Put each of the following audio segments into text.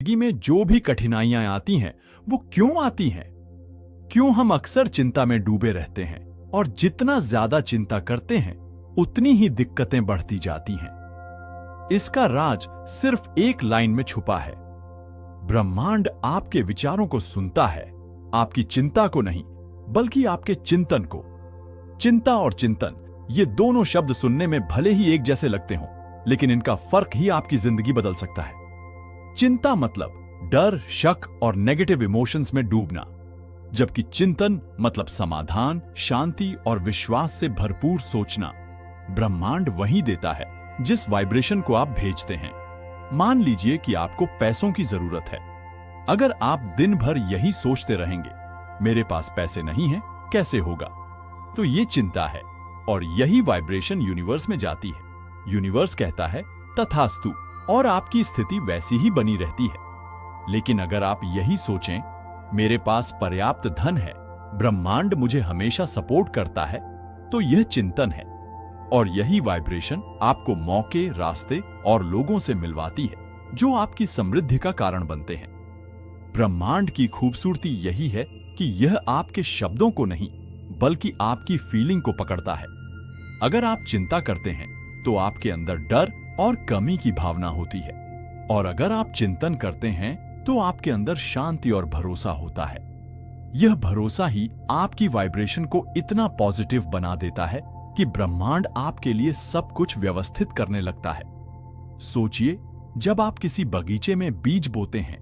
जिंदगी में जो भी कठिनाइयां आती हैं वो क्यों आती हैं? क्यों हम अक्सर चिंता में डूबे रहते हैं और जितना ज्यादा चिंता करते हैं उतनी ही दिक्कतें बढ़ती जाती हैं? इसका राज सिर्फ एक लाइन में छुपा है। ब्रह्मांड आपके विचारों को सुनता है, आपकी चिंता को नहीं बल्कि आपके चिंतन को। चिंता और चिंतन, ये दोनों शब्द सुनने में भले ही एक जैसे लगते हों, लेकिन इनका फर्क ही आपकी जिंदगी बदल सकता है। चिंता मतलब डर, शक और नेगेटिव इमोशंस में डूबना, जबकि चिंतन मतलब समाधान, शांति और विश्वास से भरपूर सोचना। ब्रह्मांड वही देता है जिस वाइब्रेशन को आप भेजते हैं। मान लीजिए कि आपको पैसों की जरूरत है। अगर आप दिन भर यही सोचते रहेंगे, मेरे पास पैसे नहीं हैं, कैसे होगा, तो ये चिंता है और यही वाइब्रेशन यूनिवर्स में जाती है। यूनिवर्स कहता है तथास्तु और आपकी स्थिति वैसी ही बनी रहती है। लेकिन अगर आप यही सोचें, मेरे पास पर्याप्त धन है, ब्रह्मांड मुझे हमेशा सपोर्ट करता है, तो यह चिंतन है और यही वाइब्रेशन आपको मौके, रास्ते और लोगों से मिलवाती है जो आपकी समृद्धि का कारण बनते हैं। ब्रह्मांड की खूबसूरती यही है कि यह आपके शब्दों को नहीं बल्कि आपकी फीलिंग को पकड़ता है। अगर आप चिंता करते हैं तो आपके अंदर डर और कमी की भावना होती है, और अगर आप चिंतन करते हैं तो आपके अंदर शांति और भरोसा होता है। यह भरोसा ही आपकी वाइब्रेशन को इतना पॉजिटिव बना देता है कि ब्रह्मांड आपके लिए सब कुछ व्यवस्थित करने लगता है। सोचिए, जब आप किसी बगीचे में बीज बोते हैं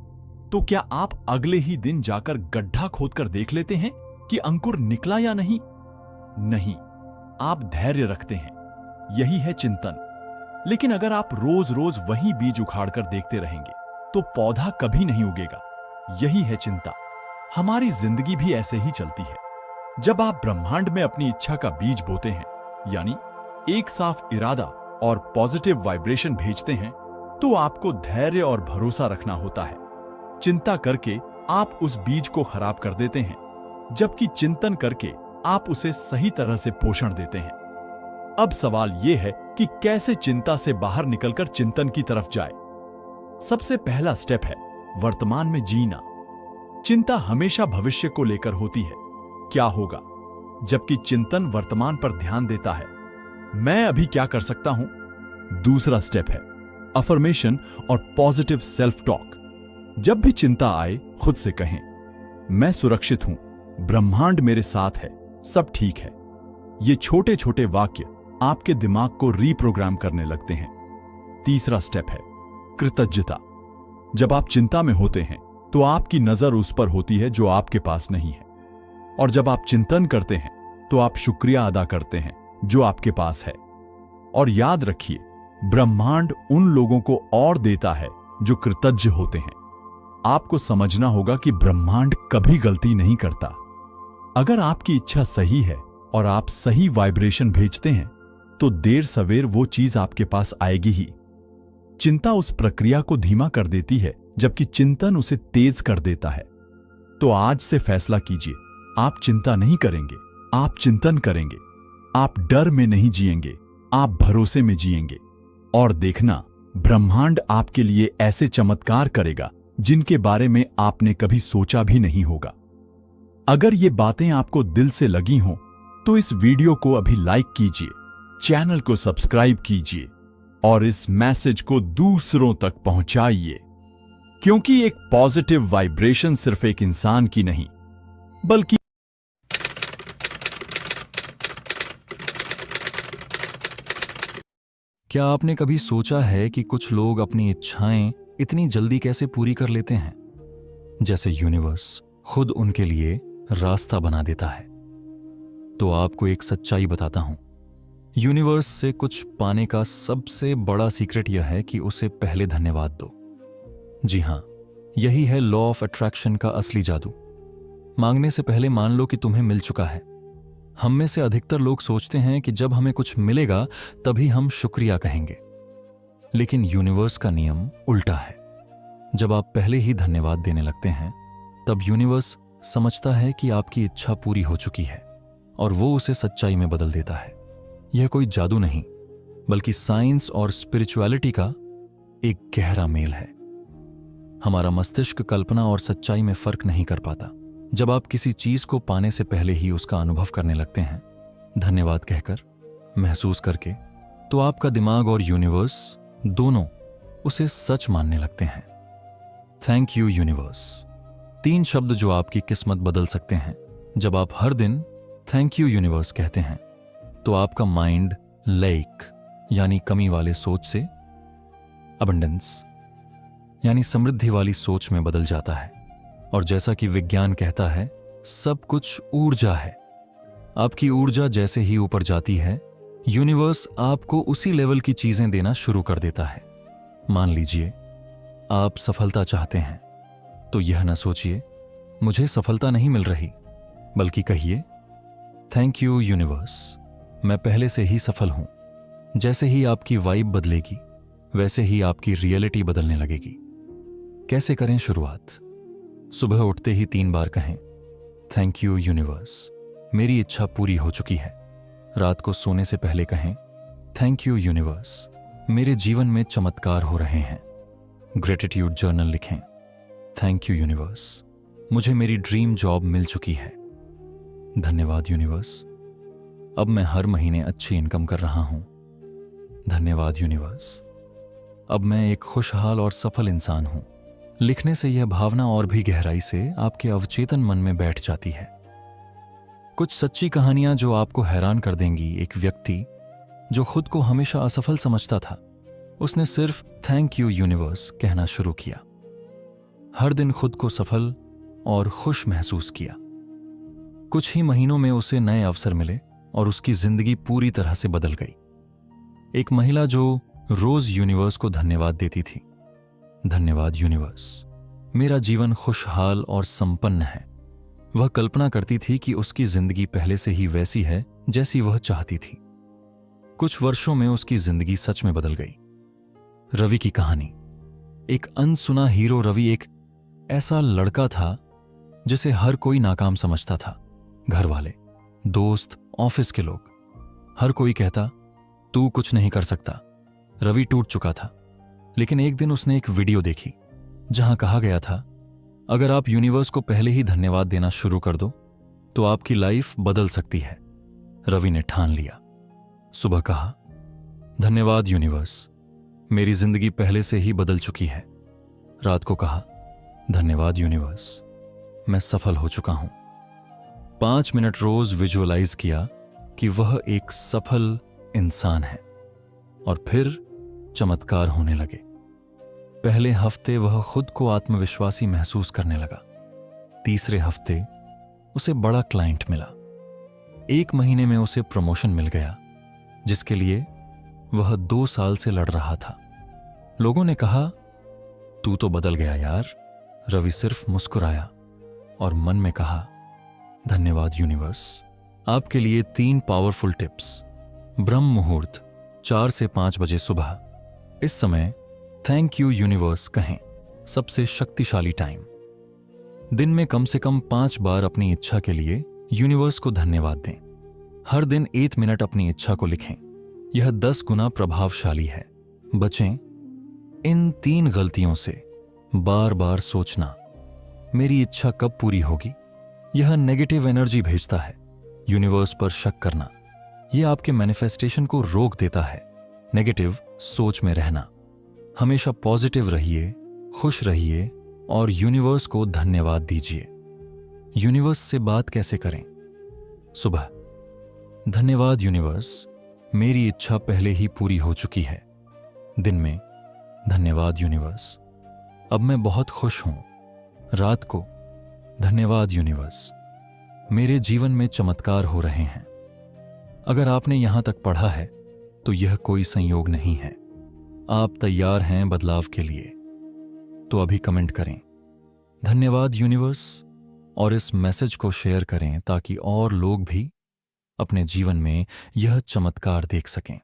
तो क्या आप अगले ही दिन जाकर गड्ढा खोदकर देख लेते हैं कि अंकुर निकला या नहीं? नहीं, आप धैर्य रखते हैं। यही है चिंतन। लेकिन अगर आप रोज रोज वही बीज उखाड़कर देखते रहेंगे तो पौधा कभी नहीं उगेगा। यही है चिंता। हमारी जिंदगी भी ऐसे ही चलती है। जब आप ब्रह्मांड में अपनी इच्छा का बीज बोते हैं, यानी एक साफ इरादा और पॉजिटिव वाइब्रेशन भेजते हैं, तो आपको धैर्य और भरोसा रखना होता है। चिंता करके आप उस बीज को खराब कर देते हैं, जबकि चिंतन करके आप उसे सही तरह से पोषण देते हैं। अब सवाल यह है कि कैसे चिंता से बाहर निकलकर चिंतन की तरफ जाए। सबसे पहला स्टेप है वर्तमान में जीना। चिंता हमेशा भविष्य को लेकर होती है, क्या होगा, जबकि चिंतन वर्तमान पर ध्यान देता है, मैं अभी क्या कर सकता हूं। दूसरा स्टेप है अफर्मेशन और पॉजिटिव सेल्फ टॉक। जब भी चिंता आए, खुद से कहें, मैं सुरक्षित हूं, ब्रह्मांड मेरे साथ है, सब ठीक है। ये छोटे छोटे वाक्य आपके दिमाग को रीप्रोग्राम करने लगते हैं। तीसरा स्टेप है कृतज्ञता। जब आप चिंता में होते हैं तो आपकी नजर उस पर होती है जो आपके पास नहीं है, और जब आप चिंतन करते हैं तो आप शुक्रिया अदा करते हैं जो आपके पास है। और याद रखिए, ब्रह्मांड उन लोगों को और देता है जो कृतज्ञ होते हैं। आपको समझना होगा कि ब्रह्मांड कभी गलती नहीं करता। अगर आपकी इच्छा सही है और आप सही वाइब्रेशन भेजते हैं तो देर सवेर वो चीज आपके पास आएगी ही। चिंता उस प्रक्रिया को धीमा कर देती है, जबकि चिंतन उसे तेज कर देता है। तो आज से फैसला कीजिए, आप चिंता नहीं करेंगे, आप चिंतन करेंगे। आप डर में नहीं जिएंगे, आप भरोसे में जिएंगे। और देखना, ब्रह्मांड आपके लिए ऐसे चमत्कार करेगा जिनके बारे में आपने कभी सोचा भी नहीं होगा। अगर ये बातें आपको दिल से लगी हों तो इस वीडियो को अभी लाइक कीजिए, चैनल को सब्सक्राइब कीजिए और इस मैसेज को दूसरों तक पहुंचाइए, क्योंकि एक पॉजिटिव वाइब्रेशन सिर्फ एक इंसान की नहीं बल्कि क्या आपने कभी सोचा है कि कुछ लोग अपनी इच्छाएं इतनी जल्दी कैसे पूरी कर लेते हैं, जैसे यूनिवर्स खुद उनके लिए रास्ता बना देता है? तो आपको एक सच्चाई बताता हूं। यूनिवर्स से कुछ पाने का सबसे बड़ा सीक्रेट यह है कि उसे पहले धन्यवाद दो। जी हां, यही है लॉ ऑफ अट्रैक्शन का असली जादू। मांगने से पहले मान लो कि तुम्हें मिल चुका है। हम में से अधिकतर लोग सोचते हैं कि जब हमें कुछ मिलेगा तभी हम शुक्रिया कहेंगे, लेकिन यूनिवर्स का नियम उल्टा है। जब आप पहले ही धन्यवाद देने लगते हैं, तब यूनिवर्स समझता है कि आपकी इच्छा पूरी हो चुकी है और वो उसे सच्चाई में बदल देता है। यह कोई जादू नहीं, बल्कि साइंस और स्पिरिचुअलिटी का एक गहरा मेल है। हमारा मस्तिष्क कल्पना और सच्चाई में फर्क नहीं कर पाता। जब आप किसी चीज को पाने से पहले ही उसका अनुभव करने लगते हैं, धन्यवाद कहकर, महसूस करके, तो आपका दिमाग और यूनिवर्स दोनों उसे सच मानने लगते हैं। Thank you universe. 3 शब्द जो आपकी किस्मत बदल सकते हैं। जब आप हर दिन थैंक यू यूनिवर्स कहते हैं तो आपका माइंड लैक यानी कमी वाले सोच से अबंडेंस यानी समृद्धि वाली सोच में बदल जाता है। और जैसा कि विज्ञान कहता है, सब कुछ ऊर्जा है। आपकी ऊर्जा जैसे ही ऊपर जाती है, यूनिवर्स आपको उसी लेवल की चीजें देना शुरू कर देता है। मान लीजिए आप सफलता चाहते हैं, तो यह न सोचिए मुझे सफलता नहीं मिल रही, बल्कि कहिए थैंक यू यूनिवर्स, मैं पहले से ही सफल हूं। जैसे ही आपकी वाइब बदलेगी, वैसे ही आपकी रियलिटी बदलने लगेगी। कैसे करें शुरुआत? सुबह उठते ही 3 बार कहें, थैंक यू यूनिवर्स, मेरी इच्छा पूरी हो चुकी है। रात को सोने से पहले कहें, थैंक यू यूनिवर्स, मेरे जीवन में चमत्कार हो रहे हैं। ग्रेटिट्यूड जर्नल लिखें, थैंक यू यूनिवर्स, मुझे मेरी ड्रीम जॉब मिल चुकी है। धन्यवाद यूनिवर्स, अब मैं हर महीने अच्छी इनकम कर रहा हूं। धन्यवाद यूनिवर्स, अब मैं एक खुशहाल और सफल इंसान हूं। लिखने से यह भावना और भी गहराई से आपके अवचेतन मन में बैठ जाती है। कुछ सच्ची कहानियां जो आपको हैरान कर देंगी। एक व्यक्ति जो खुद को हमेशा असफल समझता था, उसने सिर्फ थैंक यू यूनिवर्स कहना शुरू किया। हर दिन खुद को सफल और खुश महसूस किया। कुछ ही महीनों में उसे नए अवसर मिले और उसकी जिंदगी पूरी तरह से बदल गई। एक महिला जो रोज यूनिवर्स को धन्यवाद देती थी, धन्यवाद यूनिवर्स, मेरा जीवन खुशहाल और संपन्न है। वह कल्पना करती थी कि उसकी जिंदगी पहले से ही वैसी है जैसी वह चाहती थी। कुछ वर्षों में उसकी जिंदगी सच में बदल गई। रवि की कहानी। एक अनसुना हीरो रवि एक ऐसा लड़का था जिसे हर कोई नाकाम समझता था। घर वाले, दोस्त, ऑफिस के लोग, हर कोई कहता तू कुछ नहीं कर सकता। रवि टूट चुका था। लेकिन एक दिन उसने एक वीडियो देखी जहां कहा गया था, अगर आप यूनिवर्स को पहले ही धन्यवाद देना शुरू कर दो तो आपकी लाइफ बदल सकती है। रवि ने ठान लिया। सुबह कहा, धन्यवाद यूनिवर्स, मेरी जिंदगी पहले से ही बदल चुकी है। रात को कहा, धन्यवाद यूनिवर्स, मैं सफल हो चुका हूं। 5 मिनट रोज विजुअलाइज किया कि वह एक सफल इंसान है और फिर चमत्कार होने लगे। पहले हफ्ते वह खुद को आत्मविश्वासी महसूस करने लगा। तीसरे हफ्ते उसे बड़ा क्लाइंट मिला। 1 महीने में उसे प्रमोशन मिल गया, जिसके लिए वह 2 साल से लड़ रहा था। लोगों ने कहा, तू तो बदल गया यार। रवि सिर्फ मुस्कुराया और मन में कहा, धन्यवाद यूनिवर्स। आपके लिए 3 पावरफुल टिप्स। ब्रह्म मुहूर्त 4 से 5 बजे सुबह। इस समय थैंक यू यूनिवर्स कहें, सबसे शक्तिशाली टाइम। दिन में कम से कम 5 बार अपनी इच्छा के लिए यूनिवर्स को धन्यवाद दें। हर दिन 1 मिनट अपनी इच्छा को लिखें। यह 10 गुना प्रभावशाली है। बचें इन 3 गलतियों से। बार बार सोचना, मेरी इच्छा कब पूरी होगी, यह नेगेटिव एनर्जी भेजता है। यूनिवर्स पर शक करना, यह आपके मैनिफेस्टेशन को रोक देता है। नेगेटिव सोच में रहना। हमेशा पॉजिटिव रहिए, खुश रहिए और यूनिवर्स को धन्यवाद दीजिए। यूनिवर्स से बात कैसे करें? सुबह, धन्यवाद यूनिवर्स, मेरी इच्छा पहले ही पूरी हो चुकी है। दिन में, धन्यवाद यूनिवर्स, अब मैं बहुत खुश हूं। रात को, धन्यवाद यूनिवर्स, मेरे जीवन में चमत्कार हो रहे हैं। अगर आपने यहां तक पढ़ा है तो यह कोई संयोग नहीं है। आप तैयार हैं बदलाव के लिए? तो अभी कमेंट करें, धन्यवाद यूनिवर्स, और इस मैसेज को शेयर करें ताकि और लोग भी अपने जीवन में यह चमत्कार देख सकें।